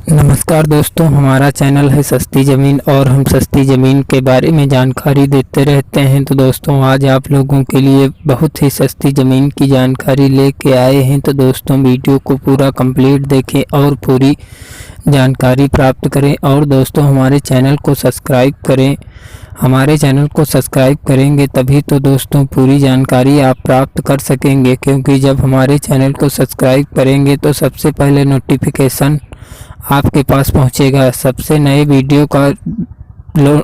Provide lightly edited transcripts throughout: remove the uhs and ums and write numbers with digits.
नमस्कार दोस्तों, हमारा चैनल है सस्ती ज़मीन और हम सस्ती ज़मीन के बारे में जानकारी देते रहते हैं। तो दोस्तों, आज आप लोगों के लिए बहुत ही सस्ती ज़मीन की जानकारी लेके आए हैं। तो दोस्तों, वीडियो को पूरा कंप्लीट देखें और पूरी जानकारी प्राप्त करें। और दोस्तों, हमारे चैनल को सब्सक्राइब करें। हमारे चैनल को सब्सक्राइब करेंगे तभी तो दोस्तों पूरी जानकारी आप प्राप्त कर सकेंगे, क्योंकि जब हमारे चैनल को सब्सक्राइब करेंगे तो सबसे पहले नोटिफिकेशन आपके पास पहुंचेगा। सबसे नए वीडियो का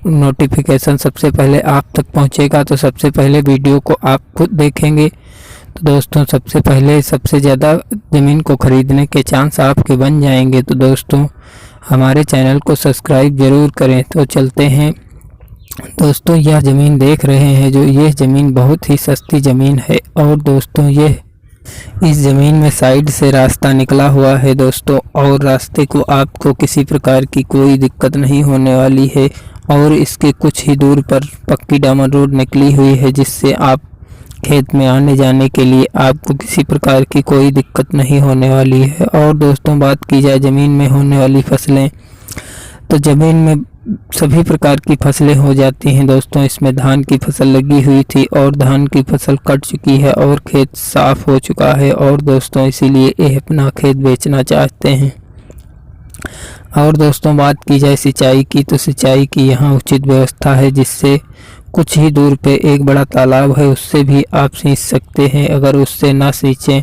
नोटिफिकेशन सबसे पहले आप तक पहुंचेगा, तो सबसे पहले वीडियो को आप खुद देखेंगे। तो दोस्तों, सबसे पहले सबसे ज़्यादा ज़मीन को ख़रीदने के चांस आपके बन जाएंगे। तो दोस्तों, हमारे चैनल को सब्सक्राइब ज़रूर करें। तो चलते हैं दोस्तों, यह ज़मीन देख रहे हैं जो ये ज़मीन बहुत ही सस्ती ज़मीन है। और दोस्तों, ये इस ज़मीन में साइड से रास्ता निकला हुआ है दोस्तों, और रास्ते को आपको किसी प्रकार की कोई दिक्कत नहीं होने वाली है। और इसके कुछ ही दूर पर पक्की डामर रोड निकली हुई है, जिससे आप खेत में आने जाने के लिए आपको किसी प्रकार की कोई दिक्कत नहीं होने वाली है। और दोस्तों, बात की जाए ज़मीन में होने वाली फसलें, तो ज़मीन में सभी प्रकार की फसलें हो जाती हैं दोस्तों। इसमें धान की फसल लगी हुई थी और धान की फसल कट चुकी है और खेत साफ हो चुका है। और दोस्तों, इसीलिए ये अपना खेत बेचना चाहते हैं। और दोस्तों, बात की जाए सिंचाई की, तो सिंचाई की यहाँ उचित व्यवस्था है, जिससे कुछ ही दूर पे एक बड़ा तालाब है, उससे भी आप सींच सकते हैं। अगर उससे ना सींचें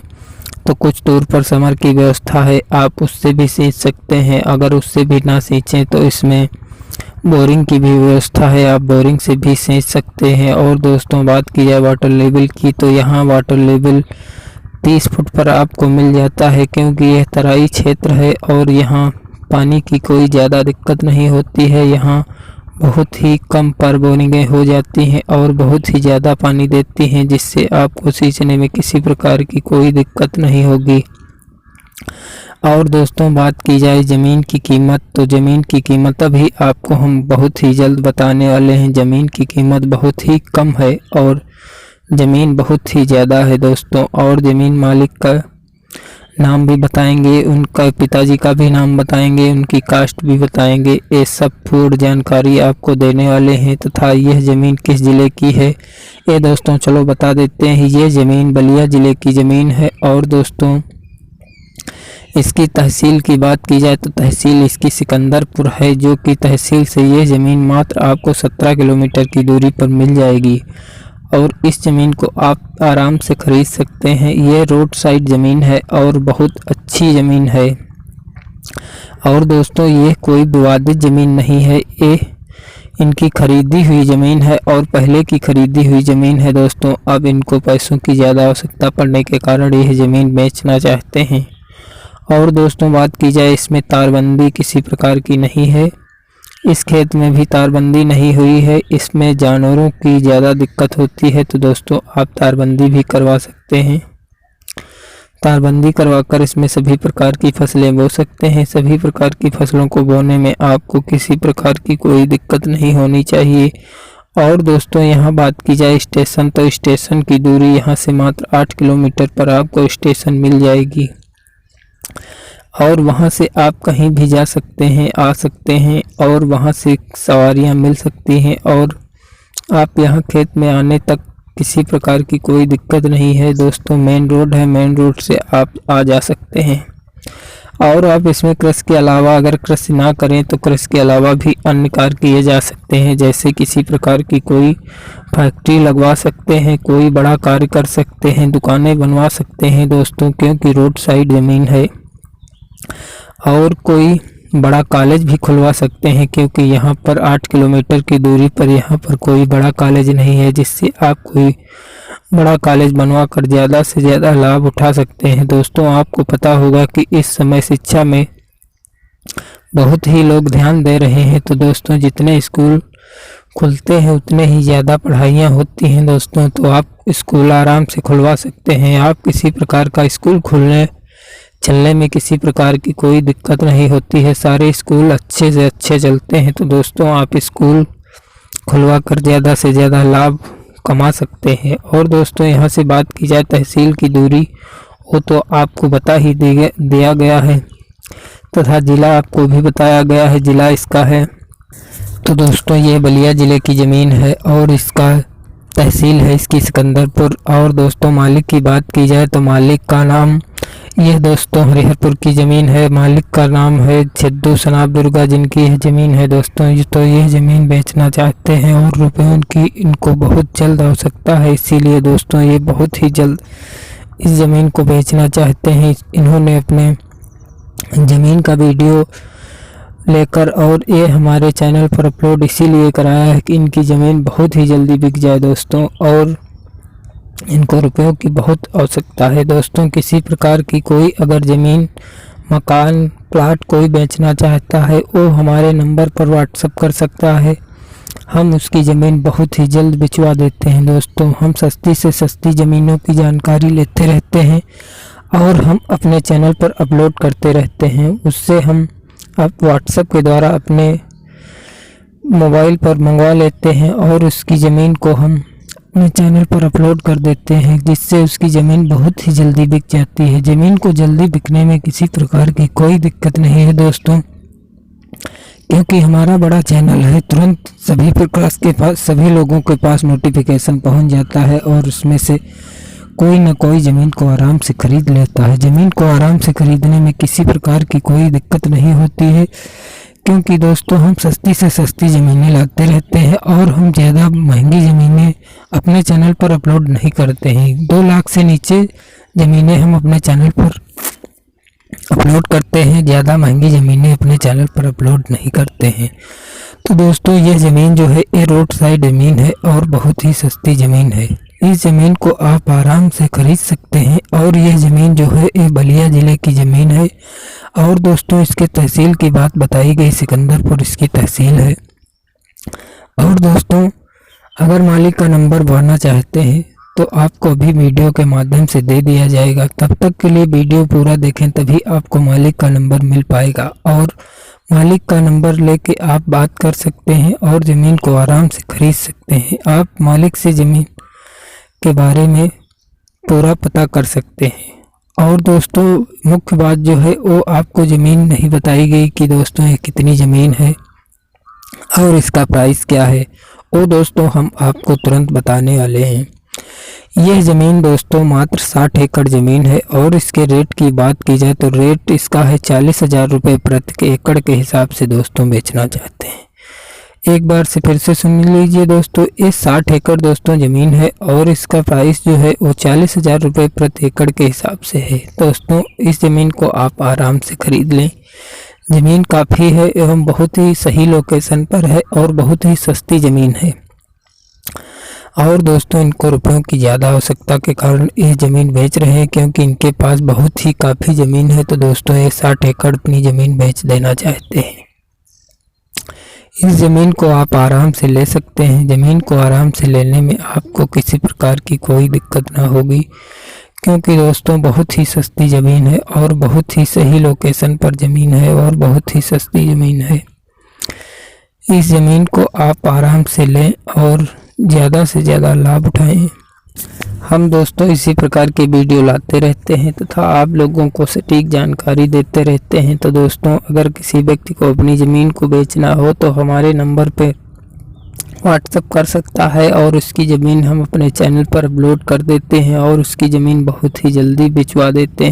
तो कुछ दूर पर समर की व्यवस्था है, आप उससे भी सींच सकते हैं। अगर उससे भी ना सींचें तो इसमें बोरिंग की भी व्यवस्था है, आप बोरिंग से भी सींच सकते हैं। और दोस्तों, बात की जाए वाटर लेवल की, तो यहाँ वाटर लेवल 30 फुट पर आपको मिल जाता है, क्योंकि यह तराई क्षेत्र है और यहाँ पानी की कोई ज़्यादा दिक्कत नहीं होती है। यहाँ बहुत ही कम पर बोरिंगें हो जाती हैं और बहुत ही ज़्यादा पानी देती हैं, जिससे आपको सींचने में किसी प्रकार की कोई दिक्कत नहीं होगी। और दोस्तों, बात की जाए ज़मीन की कीमत, तो ज़मीन की कीमत अभी आपको हम बहुत ही जल्द बताने वाले हैं। ज़मीन की कीमत बहुत ही कम है और ज़मीन बहुत ही ज़्यादा है दोस्तों। और ज़मीन मालिक का नाम भी बताएंगे, उनका पिताजी का भी नाम बताएंगे, उनकी कास्ट भी बताएंगे। ये सब पूर्ण जानकारी आपको देने वाले हैं। तथा यह ज़मीन किस ज़िले की है ये दोस्तों चलो बता देते हैं। ये ज़मीन बलिया ज़िले की ज़मीन है। और दोस्तों, इसकी तहसील की बात की जाए तो तहसील इसकी सिकंदरपुर है, जो कि तहसील से ये ज़मीन मात्र आपको 17 किलोमीटर की दूरी पर मिल जाएगी। और इस ज़मीन को आप आराम से ख़रीद सकते हैं। ये रोड साइड ज़मीन है और बहुत अच्छी ज़मीन है। और दोस्तों, ये कोई विवादित ज़मीन नहीं है, ये इनकी खरीदी हुई ज़मीन है और पहले की खरीदी हुई ज़मीन है दोस्तों। अब इनको पैसों की ज़्यादा आवश्यकता पड़ने के कारण यह ज़मीन बेचना चाहते हैं। और दोस्तों, बात की जाए, इसमें तारबंदी किसी प्रकार की नहीं है। इस खेत में भी तारबंदी नहीं हुई है। इसमें जानवरों की ज़्यादा दिक्कत होती है, तो दोस्तों आप तारबंदी भी करवा सकते हैं। तारबंदी करवाकर इसमें सभी प्रकार की फसलें बो सकते हैं। सभी प्रकार की फसलों को बोने में आपको किसी प्रकार की कोई दिक्कत नहीं होनी चाहिए। और दोस्तों, यहाँ बात की जाए स्टेशन, तो स्टेशन की दूरी यहाँ से मात्र 8 किलोमीटर पर आपको स्टेशन मिल जाएगी। और वहाँ से आप कहीं भी जा सकते हैं, आ सकते हैं, और वहाँ से सवारियाँ मिल सकती हैं। और आप यहाँ खेत में आने तक किसी प्रकार की कोई दिक्कत नहीं है दोस्तों। मेन रोड है, मेन रोड से आप आ जा सकते हैं। और आप इसमें कृषि के अलावा, अगर कृषि ना करें तो कृषि के अलावा भी अन्य कार्य किए जा सकते हैं, जैसे किसी प्रकार की कोई फैक्ट्री लगवा सकते हैं, कोई बड़ा कार्य कर सकते हैं, दुकानें बनवा सकते हैं दोस्तों, क्योंकि रोड साइड ज़मीन है। और कोई बड़ा कॉलेज भी खुलवा सकते हैं, क्योंकि यहाँ पर 8 किलोमीटर की दूरी पर यहाँ पर कोई बड़ा कॉलेज नहीं है, जिससे आप कोई बड़ा कॉलेज बनवा कर ज़्यादा से ज़्यादा लाभ उठा सकते हैं। दोस्तों, आपको पता होगा कि इस समय शिक्षा में बहुत ही लोग ध्यान दे रहे हैं। तो दोस्तों, जितने स्कूल खुलते हैं उतने ही ज़्यादा पढ़ाइयाँ होती हैं दोस्तों। तो आप स्कूल आराम से खुलवा सकते हैं। आप किसी प्रकार का स्कूल खुलने चलने में किसी प्रकार की कोई दिक्कत नहीं होती है। सारे स्कूल अच्छे से अच्छे चलते हैं। तो दोस्तों, आप स्कूल खुलवा कर ज़्यादा से ज़्यादा लाभ कमा सकते हैं। और दोस्तों, यहाँ से बात की जाए तहसील की दूरी, वो तो आपको बता ही दिया गया है। तथा ज़िला आपको भी बताया गया है, ज़िला इसका है। तो दोस्तों ये बलिया ज़िले की ज़मीन है और इसका तहसील है इसकी सिकंदरपुर। और दोस्तों मालिक की बात की जाए तो मालिक का नाम, यह दोस्तों हरिहरपुर की ज़मीन है। मालिक का नाम है सिद्धू सनाब दुर्गा, जिनकी यह ज़मीन है दोस्तों। तो यह ज़मीन बेचना चाहते हैं और रुपयों की इनको बहुत जल्द आवश्यकता है, इसीलिए दोस्तों ये बहुत ही जल्द इस ज़मीन को बेचना चाहते हैं। इन्होंने अपने ज़मीन का वीडियो लेकर और ये हमारे चैनल पर अपलोड इसीलिए कराया है कि इनकी ज़मीन बहुत ही जल्दी बिक जाए दोस्तों, और इनको रुपयों की बहुत आवश्यकता है दोस्तों। किसी प्रकार की कोई अगर ज़मीन, मकान, प्लाट कोई बेचना चाहता है वो हमारे नंबर पर व्हाट्सएप कर सकता है, हम उसकी ज़मीन बहुत ही जल्द बिचवा देते हैं दोस्तों। हम सस्ती से सस्ती ज़मीनों की जानकारी लेते रहते हैं और हम अपने चैनल पर अपलोड करते रहते हैं। उससे हम आप व्हाट्सएप के द्वारा अपने मोबाइल पर मंगवा लेते हैं और उसकी ज़मीन को हम अपने चैनल पर अपलोड कर देते हैं, जिससे उसकी ज़मीन बहुत ही जल्दी बिक जाती है। ज़मीन को जल्दी बिकने में किसी प्रकार की कोई दिक्कत नहीं है दोस्तों, क्योंकि हमारा बड़ा चैनल है, तुरंत सभी प्रकार के पास, सभी लोगों के पास नोटिफिकेशन पहुंच जाता है और उसमें से कोई न कोई ज़मीन को आराम से खरीद लेता है। ज़मीन को आराम से खरीदने में किसी प्रकार की कोई दिक्कत नहीं होती है, क्योंकि दोस्तों हम सस्ती से सस्ती ज़मीनें लाते रहते हैं और हम ज़्यादा महंगी ज़मीनें अपने चैनल पर अपलोड नहीं करते हैं। 2 लाख से नीचे ज़मीनें हम अपने चैनल पर अपलोड करते हैं, ज़्यादा महंगी ज़मीनें अपने चैनल पर अपलोड नहीं करते हैं। तो दोस्तों ये ज़मीन जो है ये रोड साइड ज़मीन है और बहुत ही सस्ती ज़मीन है। इस ज़मीन को आप आराम से खरीद सकते हैं और यह ज़मीन जो है ये बलिया ज़िले की ज़मीन है। और दोस्तों इसके तहसील की बात बताई गई, सिकंदरपुर इसकी तहसील है। और दोस्तों अगर मालिक का नंबर भरना चाहते हैं तो आपको भी वीडियो के माध्यम से दे दिया जाएगा। तब तक के लिए वीडियो पूरा देखें, तभी आपको मालिक का नंबर मिल पाएगा और मालिक का नंबर लेके आप बात कर सकते हैं और ज़मीन को आराम से खरीद सकते हैं। आप मालिक से ज़मीन के बारे में पूरा पता कर सकते हैं। और दोस्तों मुख्य बात जो है वो आपको ज़मीन नहीं बताई गई कि दोस्तों ये कितनी ज़मीन है और इसका प्राइस क्या है, वो दोस्तों हम आपको तुरंत बताने वाले हैं। यह ज़मीन दोस्तों मात्र 60 एकड़ ज़मीन है और इसके रेट की बात की जाए तो रेट इसका है 40,000 रुपये प्रति एकड़ के हिसाब से दोस्तों बेचना चाहते हैं। एक बार से फिर से सुन लीजिए दोस्तों, ये 60 एकड़ दोस्तों ज़मीन है और इसका प्राइस जो है वो 40,000 रुपये प्रति एकड़ के हिसाब से है। दोस्तों इस ज़मीन को आप आराम से खरीद लें। ज़मीन काफ़ी है एवं बहुत ही सही लोकेशन पर है और बहुत ही सस्ती ज़मीन है। और दोस्तों इनको रुपयों की ज़्यादा आवश्यकता के कारण ये ज़मीन बेच रहे हैं, क्योंकि इनके पास बहुत ही काफ़ी ज़मीन है। तो दोस्तों ये 60 एकड़ अपनी ज़मीन बेच देना चाहते हैं। इस ज़मीन को आप आराम से ले सकते हैं। ज़मीन को आराम से लेने में आपको किसी प्रकार की कोई दिक्कत ना होगी, क्योंकि दोस्तों बहुत ही सस्ती ज़मीन है और बहुत ही सही लोकेशन पर ज़मीन है और बहुत ही सस्ती ज़मीन है। इस ज़मीन को आप आराम से लें और ज़्यादा से ज़्यादा लाभ उठाएं। हम दोस्तों इसी प्रकार के वीडियो लाते रहते हैं तथा आप लोगों को सटीक जानकारी देते रहते हैं। तो दोस्तों अगर किसी व्यक्ति को अपनी ज़मीन को बेचना हो तो हमारे नंबर पर व्हाट्सएप कर सकता है और उसकी ज़मीन हम अपने चैनल पर अपलोड कर देते हैं और उसकी ज़मीन बहुत ही जल्दी बिचवा देते हैं।